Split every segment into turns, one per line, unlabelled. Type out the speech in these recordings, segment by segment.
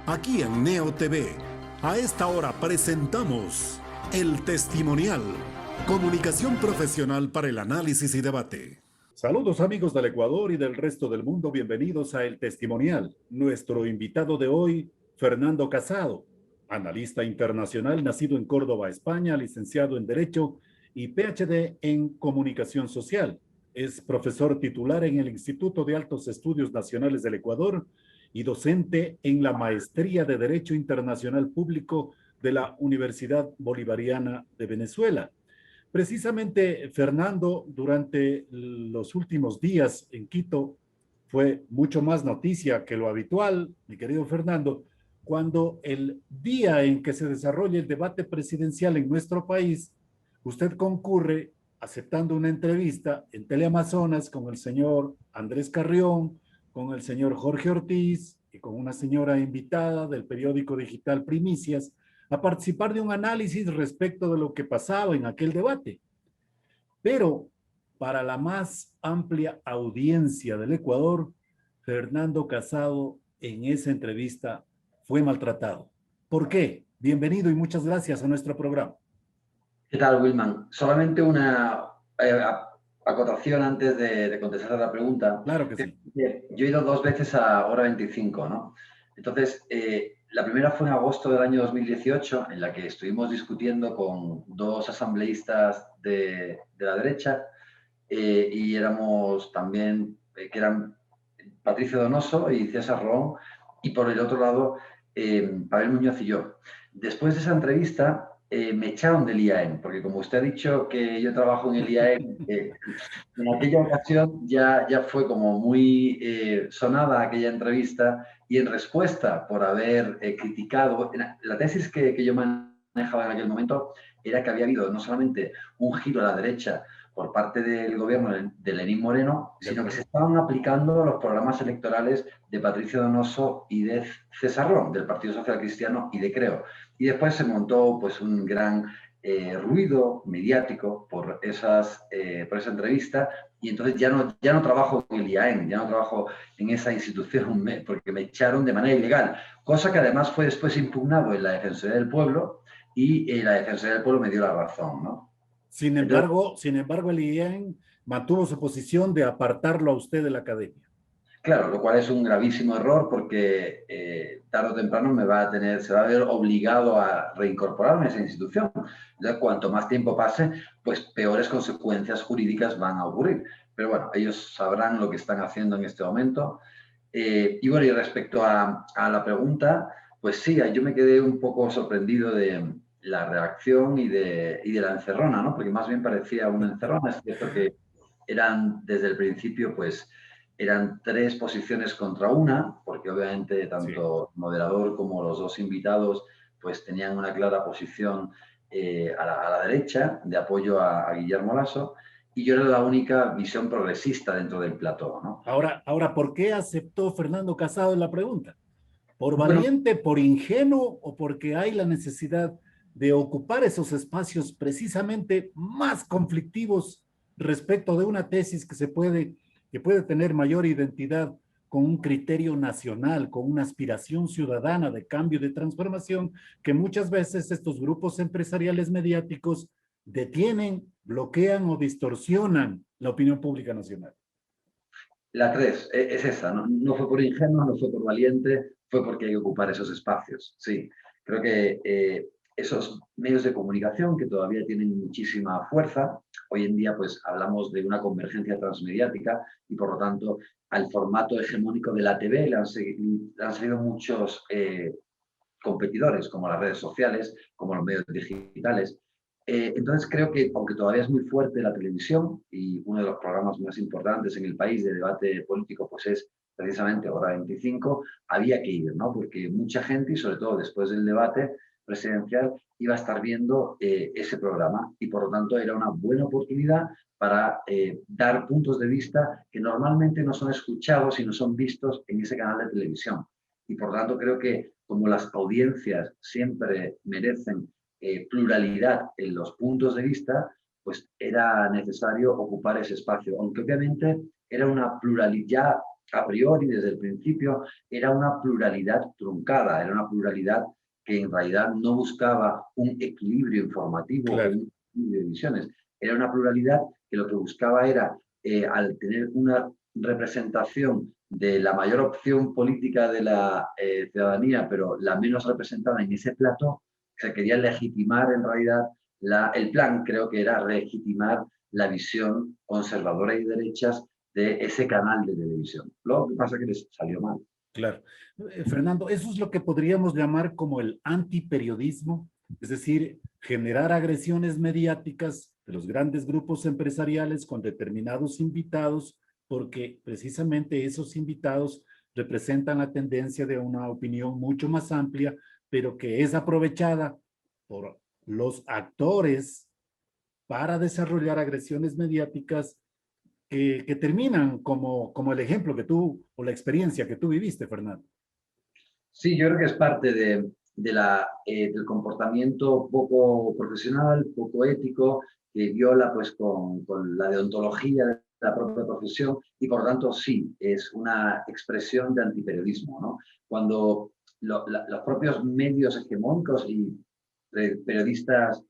Aquí en Neo TV, a esta hora presentamos El Testimonial, comunicación profesional para el análisis y debate. Saludos amigos del Ecuador y del resto del mundo, bienvenidos a El Testimonial. Nuestro invitado de hoy, Fernando Casado, analista internacional, nacido en Córdoba, España, licenciado en Derecho y PhD en Comunicación Social. Es profesor titular en el Instituto de Altos Estudios Nacionales del Ecuador y docente en la Maestría de Derecho Internacional Público de la Universidad Bolivariana de Venezuela. Precisamente, Fernando, durante los últimos días en Quito, fue mucho más noticia que lo habitual, mi querido Fernando, cuando el día en que se desarrolla el debate presidencial en nuestro país, usted concurre aceptando una entrevista en Teleamazonas con el señor Andrés Carrión, con el señor Jorge Ortiz y con una señora invitada del periódico digital Primicias a participar de un análisis respecto de lo que pasaba en aquel debate. Pero para la más amplia audiencia del Ecuador, Fernando Casado en esa entrevista fue maltratado. ¿Por qué? Bienvenido y muchas gracias a nuestro programa.
¿Qué tal, Wilman? Solamente una acotación antes de contestar a la pregunta.
Claro que sí.
Yo he ido 2 veces a Hora 25, ¿no? Entonces, la primera fue en agosto del año 2018, en la que estuvimos discutiendo con 2 asambleístas de la derecha y éramos también, que eran Patricio Donoso y César Roón, y por el otro lado, Pavel Muñoz y yo. Después de esa entrevista, me echaron del IAEM, porque como usted ha dicho que yo trabajo en el IAEM, en aquella ocasión ya fue como muy sonada aquella entrevista y en respuesta por haber criticado, la tesis que yo manejaba en aquel momento era que había habido no solamente un giro a la derecha por parte del gobierno de Lenín Moreno, sino que se estaban aplicando los programas electorales de Patricio Donoso y de César Roón, del Partido Social Cristiano y de Creo. Y después se montó pues un gran ruido mediático por esa entrevista y entonces ya no trabajo en el IAEM, ya no trabajo en esa institución porque me echaron de manera ilegal, cosa que además fue después impugnado en la Defensoría del Pueblo y la Defensoría del Pueblo me dio la razón, ¿no?
Sin embargo, el IEN mantuvo su posición de apartarlo a usted de la academia.
Claro, lo cual es un gravísimo error porque tarde o temprano se va a ver obligado a reincorporarme a esa institución. Entonces, cuanto más tiempo pase, pues peores consecuencias jurídicas van a ocurrir. Pero bueno, ellos sabrán lo que están haciendo en este momento. Y bueno, y respecto a la pregunta, pues sí, yo me quedé un poco sorprendido de la reacción y de la encerrona, ¿no? Porque más bien parecía una encerrona. Es cierto que eran desde el principio, pues, eran 3 posiciones contra una, porque obviamente tanto el moderador como los 2 invitados pues tenían una clara posición a la derecha de apoyo a Guillermo Lasso y yo era la única visión progresista dentro del plató, ¿no?
Ahora, ¿por qué aceptó Fernando Casado en la pregunta? ¿Por
Bueno,
valiente, por ingenuo o porque hay la necesidad de ocupar esos espacios precisamente más conflictivos respecto de una tesis que puede tener mayor identidad con un criterio nacional, con una aspiración ciudadana de cambio y de transformación que muchas veces estos grupos empresariales mediáticos detienen, bloquean o distorsionan la opinión pública nacional?
la 3 es esa, ¿no? No fue por ingenuo, no fue por valiente, fue porque hay que ocupar esos espacios. Sí, creo que esos medios de comunicación que todavía tienen muchísima fuerza, hoy en día pues hablamos de una convergencia transmediática y por lo tanto al formato hegemónico de la TV le han seguido muchos competidores como las redes sociales, como los medios digitales. Entonces creo que, aunque todavía es muy fuerte la televisión y uno de los programas más importantes en el país de debate político pues es precisamente Hora 25, había que ir, ¿no? Porque mucha gente, y sobre todo después del debate presidencial, iba a estar viendo ese programa y por lo tanto era una buena oportunidad para dar puntos de vista que normalmente no son escuchados y no son vistos en ese canal de televisión. Y por lo tanto creo que como las audiencias siempre merecen pluralidad en los puntos de vista, pues era necesario ocupar ese espacio, aunque obviamente era una pluralidad, a priori, desde el principio, era una pluralidad truncada, era una pluralidad que en realidad no buscaba un equilibrio informativo o
Claro.
un equilibrio de visiones. Era una pluralidad que lo que buscaba era, al tener una representación de la mayor opción política de la ciudadanía, pero la menos representada en ese plató, se quería legitimar en realidad, el plan creo que era legitimar la visión conservadora y de derechas de ese canal de televisión. Lo que pasa es que les salió mal.
Claro. Fernando, eso es lo que podríamos llamar como el antiperiodismo, es decir, generar agresiones mediáticas de los grandes grupos empresariales con determinados invitados, porque precisamente esos invitados representan la tendencia de una opinión mucho más amplia, pero que es aprovechada por los actores para desarrollar agresiones mediáticas que terminan como el ejemplo que tú, o la experiencia que tú viviste, Fernando.
Sí, yo creo que es parte del comportamiento poco profesional, poco ético, que viola pues, con la deontología de la propia profesión y por lo tanto sí, es una expresión de antiperiodismo, ¿no? Cuando los propios medios hegemónicos y periodistas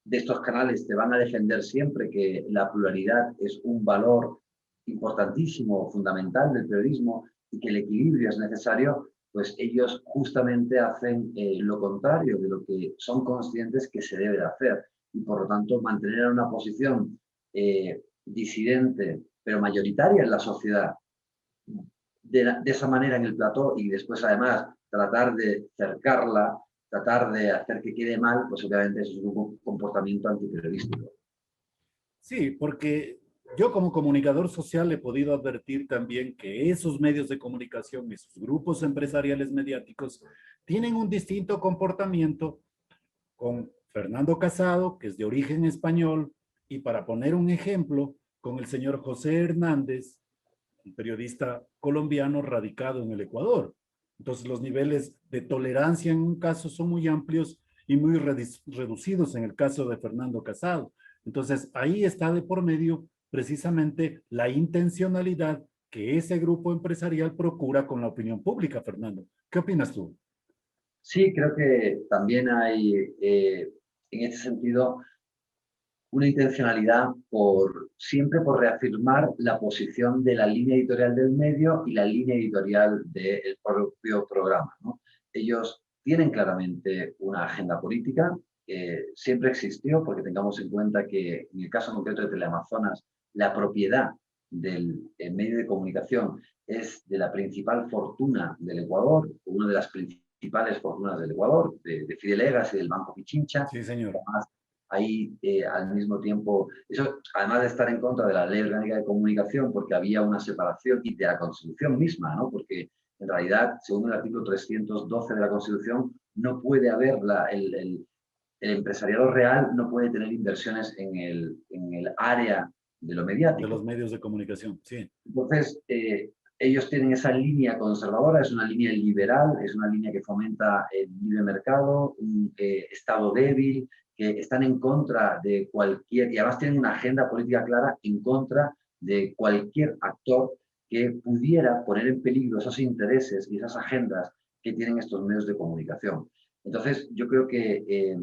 de estos canales te van a defender siempre que la pluralidad es un valor importantísimo, fundamental del periodismo y que el equilibrio es necesario, pues ellos justamente hacen lo contrario de lo que son conscientes que se debe de hacer. Y por lo tanto, mantener una posición disidente, pero mayoritaria en la sociedad, de esa manera en el plató y después además tratar de cercarla, tratar de hacer que quede mal, pues obviamente eso es un comportamiento antiperiodístico.
Sí, porque yo como comunicador social he podido advertir también que esos medios de comunicación, esos grupos empresariales mediáticos, tienen un distinto comportamiento con Fernando Casado, que es de origen español, y para poner un ejemplo, con el señor José Hernández, un periodista colombiano radicado en el Ecuador. Entonces los niveles de tolerancia en un caso son muy amplios y muy reducidos en el caso de Fernando Casado. Entonces ahí está de por medio precisamente la intencionalidad que ese grupo empresarial procura con la opinión pública, Fernando. ¿Qué opinas tú?
Sí, creo que también hay, en este sentido, una intencionalidad siempre por reafirmar la posición de la línea editorial del medio y la línea editorial del propio programa, ¿no? Ellos tienen claramente una agenda política, siempre existió, porque tengamos en cuenta que en el caso concreto de Teleamazonas, la propiedad del medio de comunicación es de la principal fortuna del Ecuador, una de las principales fortunas del Ecuador, de Fidel Egas y del Banco Pichincha.
Sí, señor.
Además, ahí al mismo tiempo, eso además de estar en contra de la Ley Orgánica de Comunicación, porque había una separación y de la Constitución misma, ¿no? Porque en realidad, según el artículo 312 de la Constitución, no puede haber el empresariado real, no puede tener inversiones en el área de lo
De los
mediático.
medios de comunicación, sí.
Entonces, ellos tienen esa línea conservadora, es una línea liberal, es una línea que fomenta el libre mercado, un Estado débil, que están en contra de cualquier, y además tienen una agenda política clara en contra de cualquier actor que pudiera poner en peligro esos intereses y esas agendas que tienen estos medios de comunicación. Entonces, yo creo que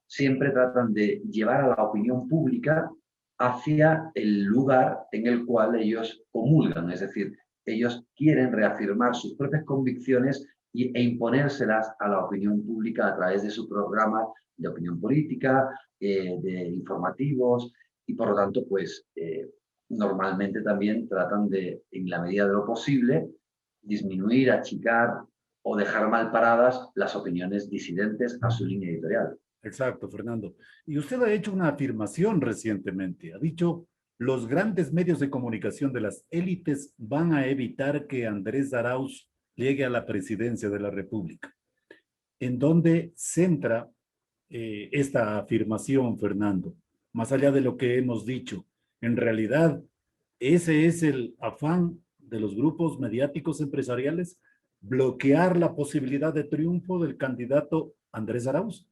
siempre tratan de llevar a la opinión pública hacia el lugar en el cual ellos comulgan, es decir, ellos quieren reafirmar sus propias convicciones e imponérselas a la opinión pública a través de su programa de opinión política, de informativos, y por lo tanto, pues normalmente también tratan de, en la medida de lo posible, disminuir, achicar o dejar mal paradas las opiniones disidentes a su línea editorial.
Exacto, Fernando. Y usted ha hecho una afirmación recientemente. Ha dicho, los grandes medios de comunicación de las élites van a evitar que Andrés Arauz llegue a la presidencia de la República. ¿En dónde centra esta afirmación, Fernando? Más allá de lo que hemos dicho, en realidad, ese es el afán de los grupos mediáticos empresariales, bloquear la posibilidad de triunfo del candidato Andrés Arauz.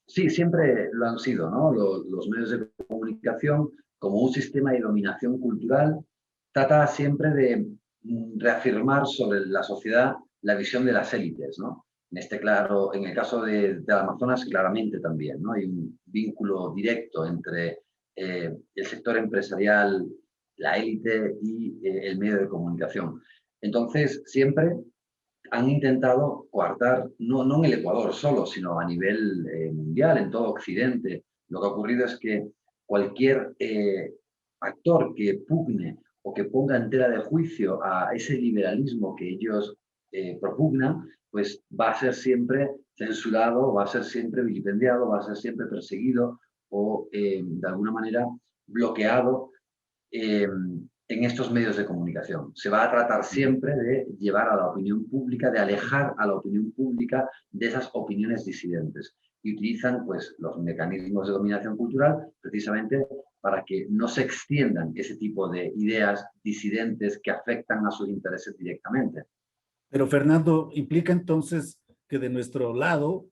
Sí, siempre lo han sido, ¿no? Los medios de comunicación, como un sistema de dominación cultural, trata siempre reafirmar sobre la sociedad la visión de las élites, ¿no? En el caso de Amazonas, claramente también, ¿no? Hay un vínculo directo entre el sector empresarial, la élite y el medio de comunicación. Entonces, siempre han intentado coartar, no en el Ecuador solo, sino a nivel mundial, en todo Occidente. Lo que ha ocurrido es que cualquier actor que pugne o que ponga en tela de juicio a ese liberalismo que ellos propugnan, pues va a ser siempre censurado, va a ser siempre vilipendiado, va a ser siempre perseguido o de alguna manera bloqueado en estos medios de comunicación. Se va a tratar siempre de llevar a la opinión pública, de alejar a la opinión pública de esas opiniones disidentes. Y utilizan pues, los mecanismos de dominación cultural precisamente para que no se extiendan ese tipo de ideas disidentes que afectan a sus intereses directamente.
Pero Fernando, implica entonces que de nuestro lado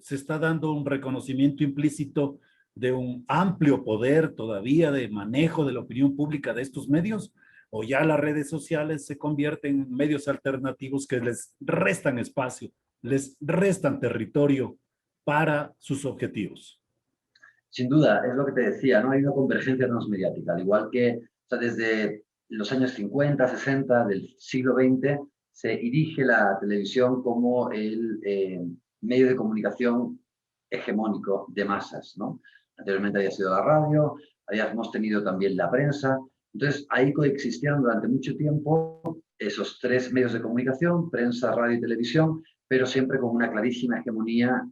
se está dando un reconocimiento implícito de un amplio poder todavía de manejo de la opinión pública de estos medios, o ya las redes sociales se convierten en medios alternativos que les restan espacio, les restan territorio para sus objetivos.
Sin duda, es lo que te decía, ¿no? Hay una convergencia transmediática, al igual que o sea, desde los años 50, 60 del siglo XX se erige la televisión como el medio de comunicación hegemónico de masas, ¿no? Anteriormente había sido la radio, habíamos tenido también la prensa, entonces ahí coexistieron durante mucho tiempo esos tres medios de comunicación, prensa, radio y televisión, pero siempre con una clarísima hegemonía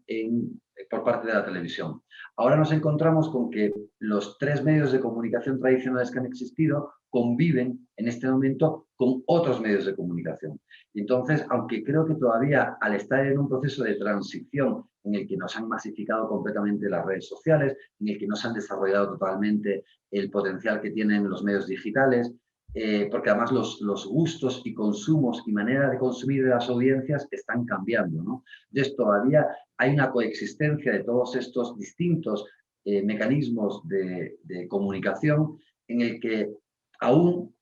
por parte de la televisión. Ahora nos encontramos con que los tres medios de comunicación tradicionales que han existido conviven en este momento con otros medios de comunicación. Y entonces, aunque creo que todavía al estar en un proceso de transición en el que nos han masificado completamente las redes sociales, en el que nos han desarrollado totalmente el potencial que tienen los medios digitales, porque además los gustos y consumos y manera de consumir de las audiencias están cambiando, ¿no? Entonces todavía hay una coexistencia de todos estos distintos mecanismos de comunicación en el que aún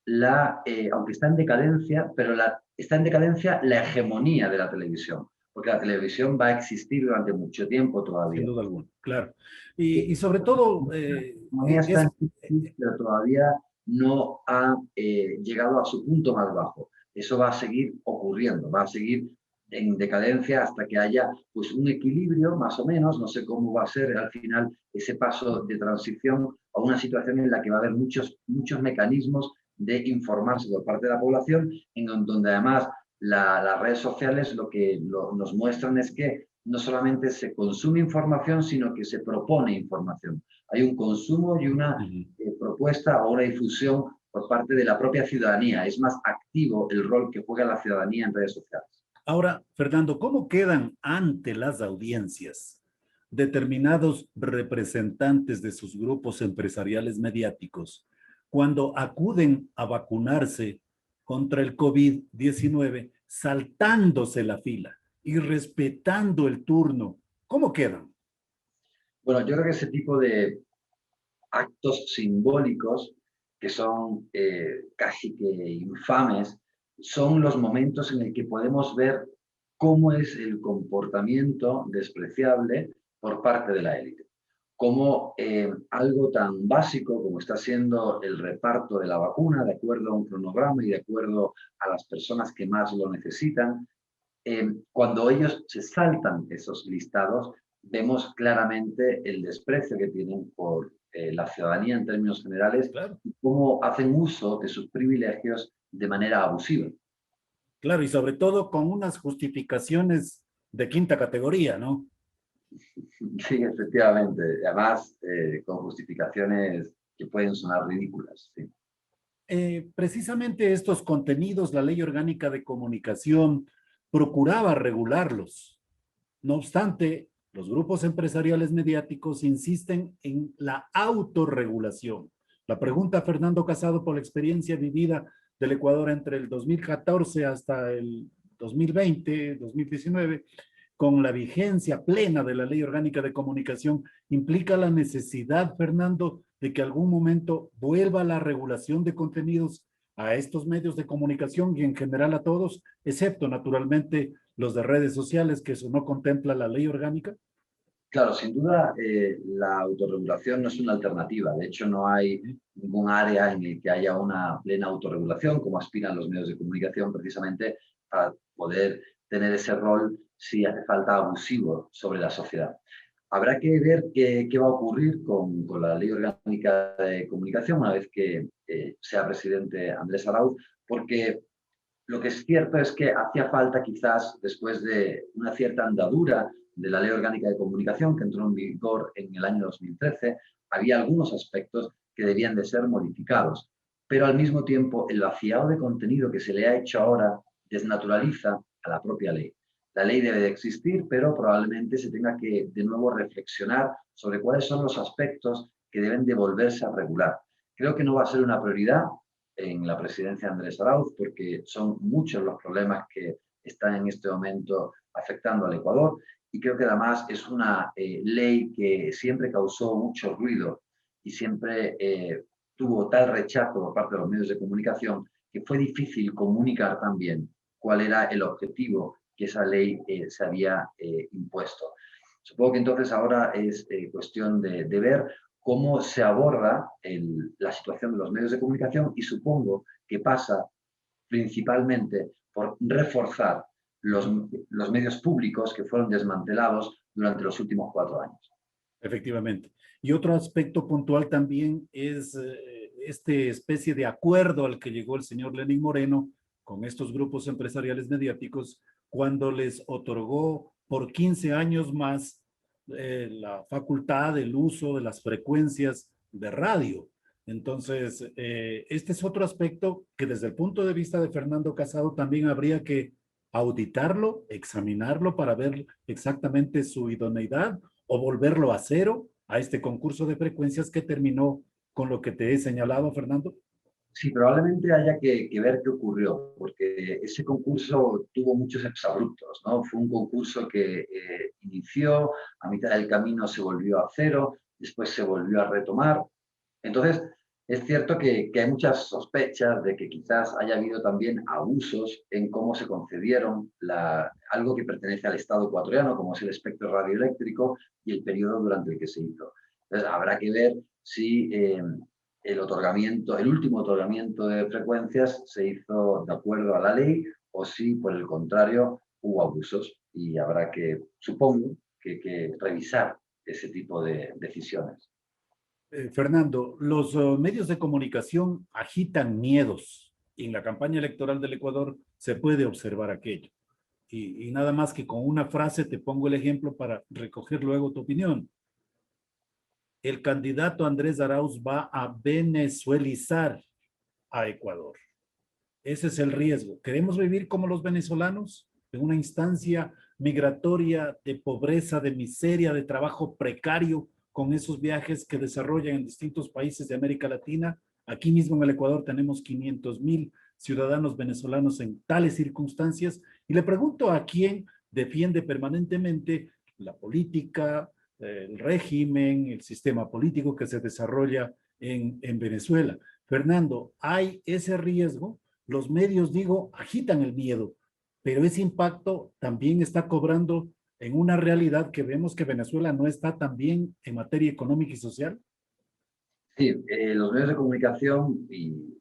aunque está en decadencia, pero está en decadencia la hegemonía de la televisión, porque la televisión va a existir durante mucho tiempo todavía.
Sin duda alguna, claro. Y sobre todo...
la hegemonía está en pero todavía no ha llegado a su punto más bajo. Eso va a seguir ocurriendo, va a seguir en decadencia hasta que haya pues, un equilibrio, más o menos, no sé cómo va a ser al final ese paso de transición a una situación en la que va a haber muchos mecanismos de informarse por parte de la población, en donde además las redes sociales lo que nos muestran es que no solamente se consume información, sino que se propone información. Hay un consumo y una propuesta o una difusión por parte de la propia ciudadanía. Es más activo el rol que juega la ciudadanía en redes sociales.
Ahora, Fernando, ¿cómo quedan ante las audiencias determinados representantes de sus grupos empresariales mediáticos cuando acuden a vacunarse contra el COVID-19 saltándose la fila y respetando el turno? ¿Cómo quedan?
Bueno, yo creo que ese tipo de actos simbólicos que son casi que infames, son los momentos en el que podemos ver cómo es el comportamiento despreciable por parte de la élite. Cómo algo tan básico como está siendo el reparto de la vacuna, de acuerdo a un cronograma y de acuerdo a las personas que más lo necesitan, cuando ellos se saltan esos listados, vemos claramente el desprecio que tienen por la ciudadanía en términos generales,
Claro.
Y cómo hacen uso de sus privilegios de manera abusiva.
Claro, y sobre todo con unas justificaciones de quinta categoría, ¿no?
Sí, efectivamente. Además, con justificaciones que pueden sonar ridículas. Sí.
Precisamente estos contenidos, la Ley Orgánica de Comunicación procuraba regularlos. No obstante, los grupos empresariales mediáticos insisten en la autorregulación. La pregunta, Fernando Casado, por la experiencia vivida del Ecuador entre el 2014 hasta el 2020, 2019, con la vigencia plena de la Ley Orgánica de Comunicación, implica la necesidad, Fernando, de que algún momento vuelva la regulación de contenidos a estos medios de comunicación y en general a todos, excepto naturalmente los de redes sociales, que eso no contempla la ley orgánica?
Claro, sin duda, la autorregulación no es una alternativa. De hecho, no hay ningún área en el que haya una plena autorregulación, como aspiran los medios de comunicación, precisamente para poder tener ese rol, si hace falta, abusivo sobre la sociedad. Habrá que ver qué va a ocurrir con la Ley Orgánica de Comunicación una vez que sea presidente Andrés Arauz, porque lo que es cierto es que hacía falta, quizás, después de una cierta andadura de la Ley Orgánica de Comunicación, que entró en vigor en el año 2013, había algunos aspectos que debían de ser modificados. Pero al mismo tiempo, el vaciado de contenido que se le ha hecho ahora desnaturaliza a la propia ley. La ley debe de existir, pero probablemente se tenga que de nuevo reflexionar sobre cuáles son los aspectos que deben de volverse a regular. Creo que no va a ser una prioridad en la presidencia de Andrés Arauz, porque son muchos los problemas que están en este momento afectando al Ecuador, y creo que además es una ley que siempre causó mucho ruido y siempre tuvo tal rechazo por parte de los medios de comunicación que fue difícil comunicar también cuál era el objetivo que esa ley se había impuesto. Supongo que entonces ahora es cuestión de ver cómo se aborda la situación de los medios de comunicación, y supongo que pasa principalmente por reforzar los medios públicos que fueron desmantelados durante los últimos 4 años.
Efectivamente. Y otro aspecto puntual también es este especie de acuerdo al que llegó el señor Lenín Moreno con estos grupos empresariales mediáticos cuando les otorgó por 15 años más la facultad del uso de las frecuencias de radio. Entonces, este es otro aspecto que desde el punto de vista de Fernando Casado también habría que auditarlo, examinarlo para ver exactamente su idoneidad o volverlo a cero a este concurso de frecuencias que terminó con lo que te he señalado, Fernando.
Sí, probablemente haya que ver qué ocurrió, porque ese concurso tuvo muchos exabruptos, ¿no? Fue un concurso que inició, a mitad del camino se volvió a cero, después se volvió a retomar. Entonces, es cierto que hay muchas sospechas de que quizás haya habido también abusos en cómo se concedieron algo que pertenece al Estado ecuatoriano, como es el espectro radioeléctrico, y el periodo durante el que se hizo. Entonces, habrá que ver si el último otorgamiento de frecuencias se hizo de acuerdo a la ley o si, por el contrario, hubo abusos, y habrá que, supongo, que revisar ese tipo de decisiones.
Fernando, los medios de comunicación agitan miedos y en la campaña electoral del Ecuador se puede observar aquello. Y nada más que con una frase te pongo el ejemplo para recoger luego tu opinión. El candidato Andrés Arauz va a venezuelizar a Ecuador. Ese es el riesgo. ¿Queremos vivir como los venezolanos? En una instancia migratoria de pobreza, de miseria, de trabajo precario, con esos viajes que desarrollan en distintos países de América Latina. Aquí mismo en el Ecuador tenemos 500,000 ciudadanos venezolanos en tales circunstancias. Y le pregunto a quién defiende permanentemente la política, el régimen, el sistema político que se desarrolla en Venezuela. Fernando, ¿hay ese riesgo? Los medios, digo, agitan el miedo, pero ese impacto también está cobrando en una realidad que vemos que Venezuela no está tan bien en materia económica y social.
Sí, los medios de comunicación y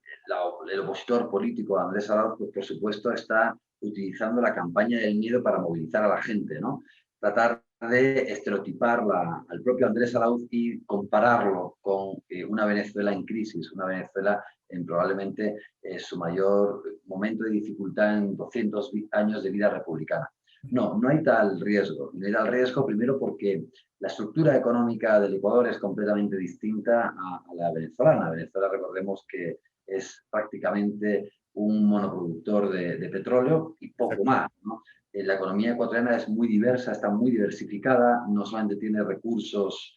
el opositor político Andrés Arauz, pues, por supuesto, está utilizando la campaña del miedo para movilizar a la gente, ¿no? Tratar de estereotipar al propio Andrés Arauz y compararlo con una Venezuela en crisis, una Venezuela en probablemente su mayor momento de dificultad en 200 años de vida republicana. No, no hay tal riesgo. No hay tal riesgo primero porque la estructura económica del Ecuador es completamente distinta a la venezolana. Venezuela, recordemos que es prácticamente un monoproductor de petróleo y poco más, ¿no? La economía ecuatoriana es muy diversa, está muy diversificada, no solamente tiene recursos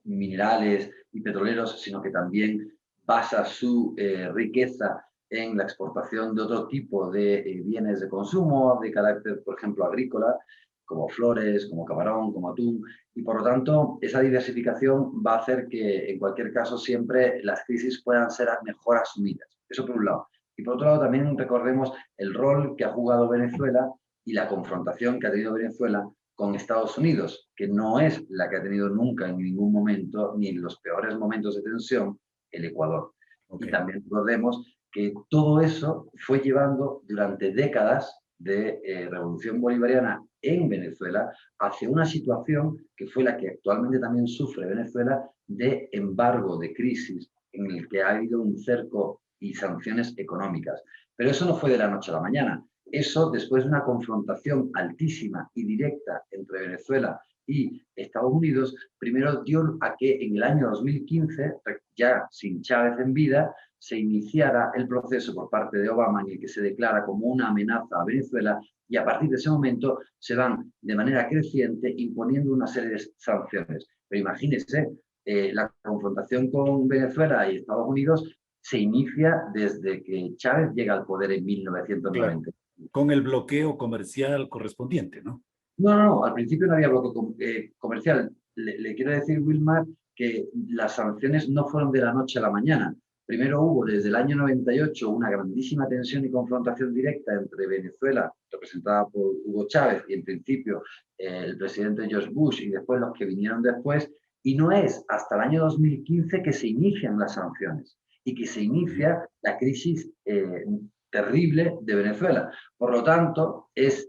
minerales y petroleros, sino que también basa su riqueza en la exportación de otro tipo de bienes de consumo, de carácter, por ejemplo, agrícola. como flores, como camarón, como atún, y por lo tanto esa diversificación va a hacer que en cualquier caso siempre las crisis puedan ser mejor asumidas. Eso por un lado. Y por otro lado también recordemos el rol que ha jugado Venezuela y la confrontación que ha tenido Venezuela con Estados Unidos, que no es la que ha tenido nunca en ningún momento, ni en los peores momentos de tensión, el Ecuador. Okay. Y también recordemos que todo eso fue llevando durante décadas de revolución bolivariana en Venezuela hacia una situación que fue la que actualmente también sufre Venezuela de embargo, de crisis, en el que ha habido un cerco y sanciones económicas. Pero eso no fue de la noche a la mañana. Eso, después de una confrontación altísima y directa entre Venezuela y Estados Unidos, primero dio a que en el año 2015, ya sin Chávez en vida, se iniciara el proceso por parte de Obama en el que se declara como una amenaza a Venezuela, y a partir de ese momento se van de manera creciente imponiendo una serie de sanciones. Pero imagínense, la confrontación con Venezuela y Estados Unidos se inicia desde que Chávez llega al poder en 1990.
Claro, con el bloqueo comercial correspondiente, ¿no?
No, al principio no había bloqueo comercial. Le quiero decir, Wilmar, que las sanciones no fueron de la noche a la mañana. Primero hubo desde el año 98 una grandísima tensión y confrontación directa entre Venezuela, representada por Hugo Chávez, y en principio el presidente George Bush, y después los que vinieron después, y no es hasta el año 2015 que se inician las sanciones y que se inicia la crisis terrible de Venezuela. Por lo tanto, es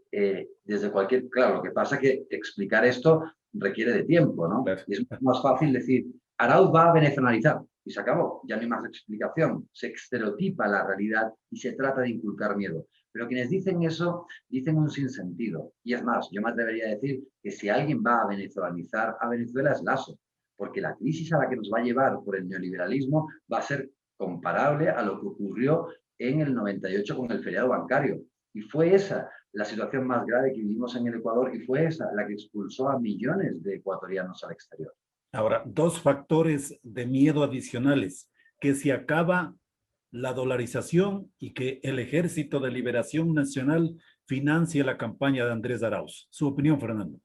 desde cualquier... Claro, lo que pasa es que explicar esto requiere de tiempo, ¿no? Claro. Y es más fácil decir, Arauz va a venezolarizar, y se acabó, ya no hay más explicación. Se estereotipa la realidad y se trata de inculcar miedo. Pero quienes dicen eso, dicen un sinsentido. Y es más, yo me atrevería a decir que si alguien va a venezolanizar a Venezuela es Lasso, porque la crisis a la que nos va a llevar por el neoliberalismo va a ser comparable a lo que ocurrió en el 98 con el feriado bancario. Y fue esa la situación más grave que vivimos en el Ecuador, y fue esa la que expulsó a millones de ecuatorianos al exterior.
Ahora, dos factores de miedo adicionales: que se acaba la dolarización y que el Ejército de Liberación Nacional financie la campaña de Andrés Arauz. Su opinión, Fernando.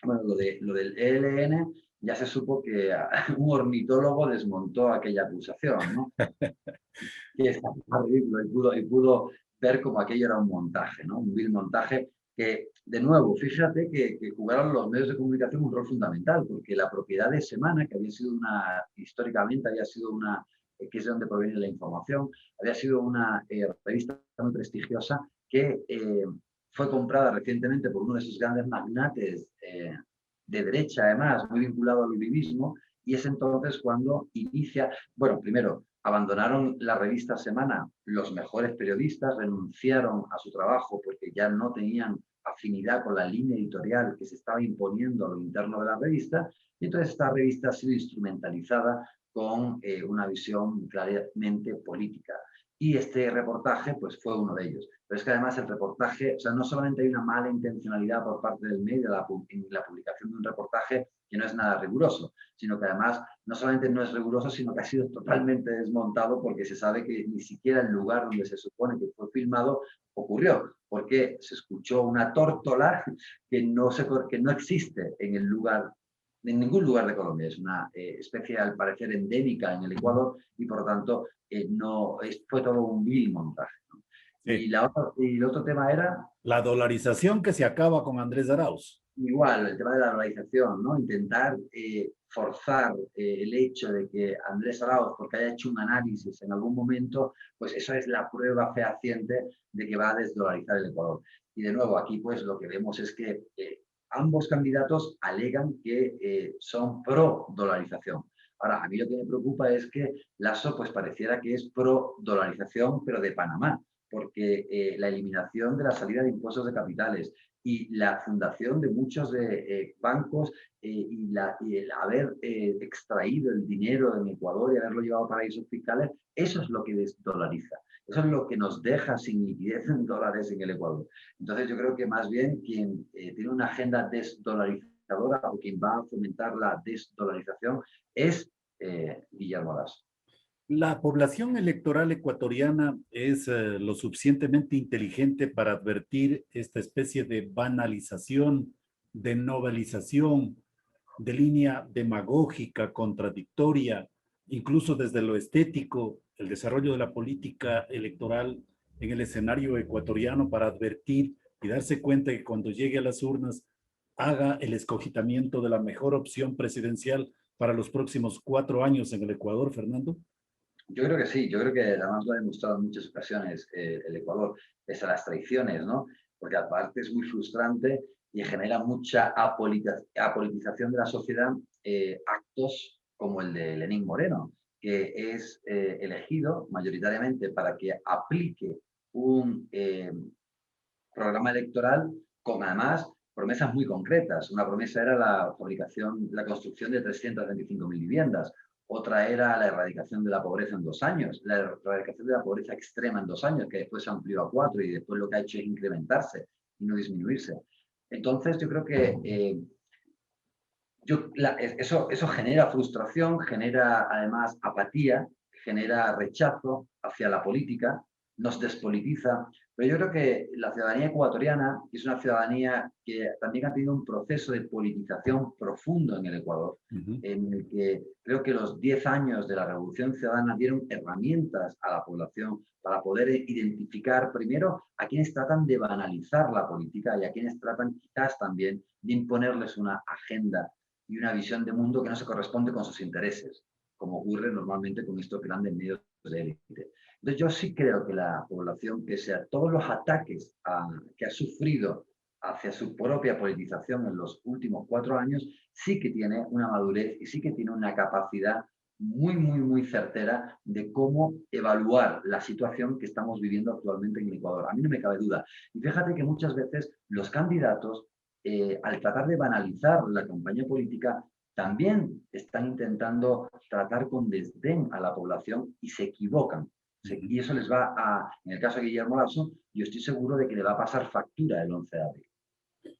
Bueno, lo del ELN ya se supo que un ornitólogo desmontó aquella acusación, ¿no? Que es horrible, y pudo ver como aquello era un montaje, ¿no? Un vil montaje que, de nuevo, fíjate que jugaron los medios de comunicación un rol fundamental, porque la propiedad de Semana, que había sido históricamente había sido una, que es de donde proviene la información, había sido una revista muy prestigiosa que fue comprada recientemente por uno de esos grandes magnates de derecha, además, muy vinculado al uribismo, y es entonces cuando inicia, bueno, primero, abandonaron la revista Semana los mejores periodistas, renunciaron a su trabajo porque ya no tenían afinidad con la línea editorial que se estaba imponiendo a lo interno de la revista, y entonces esta revista ha sido instrumentalizada con una visión claramente política. Y este reportaje pues fue uno de ellos. Pero es que además el reportaje, o sea, no solamente hay una mala intencionalidad por parte del medio en la publicación de un reportaje que no es nada riguroso, sino que además no solamente no es riguroso, sino que ha sido totalmente desmontado, porque se sabe que ni siquiera el lugar donde se supone que fue filmado ocurrió, porque se escuchó una tórtola que no existe en el lugar, en ningún lugar de Colombia. Es una especie, al parecer, endémica en el Ecuador, y por lo tanto fue todo un vil montaje, ¿no? Sí. Y el otro tema era...
la dolarización, que se acaba con Andrés Arauz.
Igual, el tema de la dolarización, ¿no? Intentar forzar el hecho de que Andrés Arauz, porque haya hecho un análisis en algún momento, pues eso es la prueba fehaciente de que va a desdolarizar el Ecuador. Y de nuevo, aquí pues lo que vemos es que ambos candidatos alegan que son pro dolarización. Ahora, a mí lo que me preocupa es que Lasso pues pareciera que es pro dolarización, pero de Panamá, porque la eliminación de la salida de impuestos de capitales y la fundación de muchos bancos y el haber extraído el dinero en Ecuador y haberlo llevado a paraísos fiscales, eso es lo que desdolariza. Eso es lo que nos deja sin liquidez en dólares en el Ecuador. Entonces yo creo que más bien quien tiene una agenda desdolarizadora, o quien va a fomentar la desdolarización, es Guillermo Lasso.
La población electoral ecuatoriana es lo suficientemente inteligente para advertir esta especie de banalización, de novelización, de línea demagógica, contradictoria, incluso desde lo estético, el desarrollo de la política electoral en el escenario ecuatoriano para advertir y darse cuenta que cuando llegue a las urnas haga el escogitamiento de la mejor opción presidencial para los próximos 4 años en el Ecuador, Fernando?
Yo creo que sí, yo creo que además lo ha demostrado en muchas ocasiones el Ecuador, pese a las traiciones, ¿no? Porque aparte es muy frustrante y genera mucha apolitización de la sociedad, actos como el de Lenín Moreno, que es elegido mayoritariamente para que aplique un programa electoral con además promesas muy concretas. Una promesa era la fabricación, la construcción de 325.000 viviendas. Otra era la erradicación de la pobreza en 2 años, la erradicación de la pobreza extrema en 2 años, que después se amplió a 4 y después lo que ha hecho es incrementarse y no disminuirse. Entonces, yo creo que eso genera frustración, genera además apatía, genera rechazo hacia la política, nos despolitiza. Pero yo creo que la ciudadanía ecuatoriana es una ciudadanía que también ha tenido un proceso de politización profundo en el Ecuador, en el que creo que los 10 años de la Revolución Ciudadana dieron herramientas a la población para poder identificar primero a quienes tratan de banalizar la política y a quienes tratan quizás también de imponerles una agenda y una visión de mundo que no se corresponde con sus intereses, como ocurre normalmente con estos grandes medios de élite. Entonces yo sí creo que la población, pese a todos los ataques que ha sufrido hacia su propia politización en los últimos 4 años, sí que tiene una madurez y sí que tiene una capacidad muy, muy, muy certera de cómo evaluar la situación que estamos viviendo actualmente en el Ecuador. A mí no me cabe duda. Y fíjate que muchas veces los candidatos, al tratar de banalizar la campaña política, también están intentando tratar con desdén a la población y se equivocan. Y eso les va a, en el caso de Guillermo Lasso, yo estoy seguro de que le va a pasar factura el 11 de abril.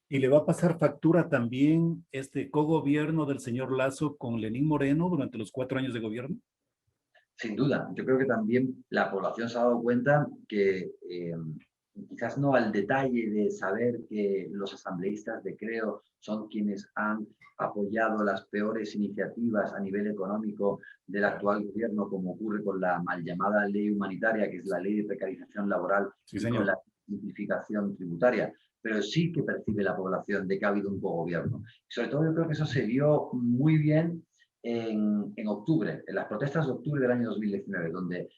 Y le va a pasar factura también este cogobierno del señor Lasso con Lenín Moreno durante los 4 años de gobierno.
Sin duda, yo creo que también la población se ha dado cuenta que quizás no al detalle de saber que los asambleístas de Creo son quienes han apoyado las peores iniciativas a nivel económico del actual gobierno, como ocurre con la mal llamada ley humanitaria, que es la ley de precarización laboral,
Sí,
y con
señor.
la simplificación tributaria, pero sí que percibe la población de que ha habido un cogobierno. Sobre todo yo creo que eso se vio muy bien en octubre, en las protestas de octubre del año 2019, donde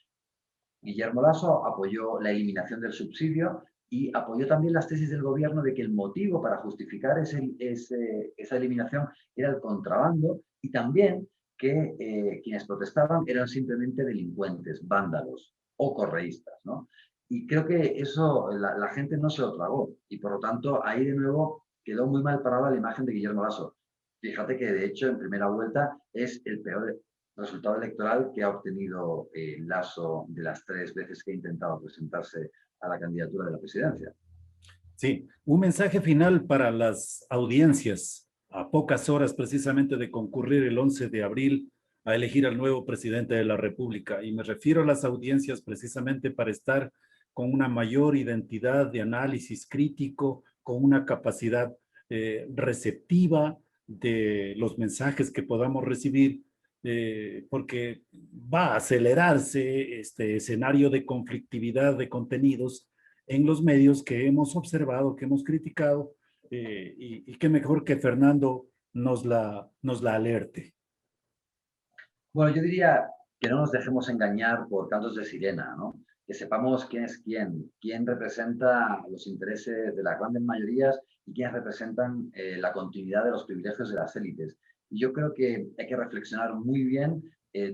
Guillermo Lasso apoyó la eliminación del subsidio y apoyó también las tesis del gobierno de que el motivo para justificar esa eliminación era el contrabando y también que quienes protestaban eran simplemente delincuentes, vándalos o correístas, ¿no? Y creo que eso la gente no se lo tragó y por lo tanto ahí de nuevo quedó muy mal parada la imagen de Guillermo Lasso. Fíjate que de hecho en primera vuelta es el peor resultado electoral que ha obtenido Lasso de las 3 veces que ha intentado presentarse a la candidatura de la presidencia.
Sí, un mensaje final para las audiencias a pocas horas precisamente de concurrir el 11 de abril a elegir al nuevo presidente de la República. Y me refiero a las audiencias precisamente para estar con una mayor identidad de análisis crítico, con una capacidad receptiva de los mensajes que podamos recibir, porque va a acelerarse este escenario de conflictividad de contenidos en los medios que hemos observado, que hemos criticado, y qué mejor que Fernando nos la alerte.
Bueno, yo diría que no nos dejemos engañar por cantos de sirena, ¿no? Que sepamos quién es quién representa los intereses de las grandes mayorías y quiénes representan la continuidad de los privilegios de las élites. Y yo creo que hay que reflexionar muy bien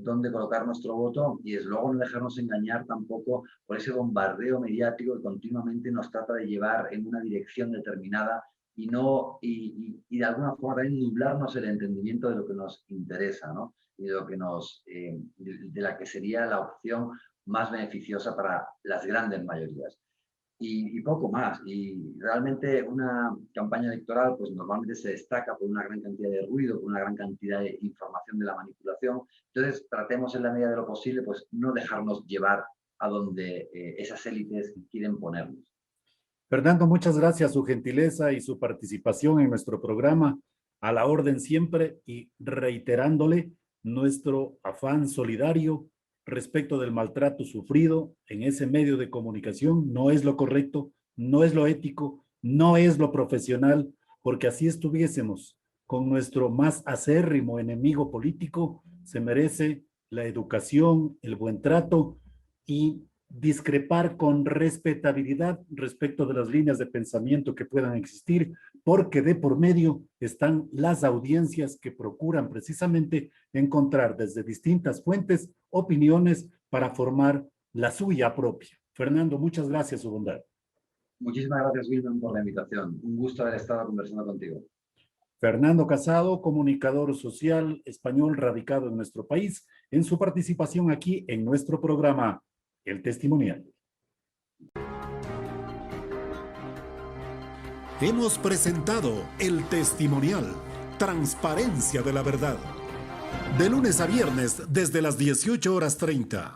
dónde colocar nuestro voto y desde luego no dejarnos engañar tampoco por ese bombardeo mediático que continuamente nos trata de llevar en una dirección determinada y, no, y de alguna forma también nublarnos el entendimiento de lo que nos interesa, ¿no? Y de, lo que de la que sería la opción más beneficiosa para las grandes mayorías. y poco más. Y realmente una campaña electoral pues normalmente se destaca por una gran cantidad de ruido, por una gran cantidad de información de la manipulación. Entonces tratemos en la medida de lo posible pues no dejarnos llevar a donde esas élites quieren ponernos.
Fernando, muchas gracias su gentileza y su participación en nuestro programa. A la orden siempre y reiterándole nuestro afán solidario respecto del maltrato sufrido en ese medio de comunicación. No es lo correcto, no es lo ético, no es lo profesional, porque así estuviésemos con nuestro más acérrimo enemigo político, se merece la educación, el buen trato y discrepar con respetabilidad respecto de las líneas de pensamiento que puedan existir, porque de por medio están las audiencias que procuran precisamente encontrar desde distintas fuentes opiniones para formar la suya propia. Fernando, muchas gracias, su bondad.
Muchísimas gracias, Wilson, por la invitación. Un gusto haber estado conversando contigo.
Fernando Casado, comunicador social español radicado en nuestro país, en su participación aquí en nuestro programa El Testimonial.
Hemos presentado El Testimonial, transparencia de la verdad. De lunes a viernes desde las 18:30.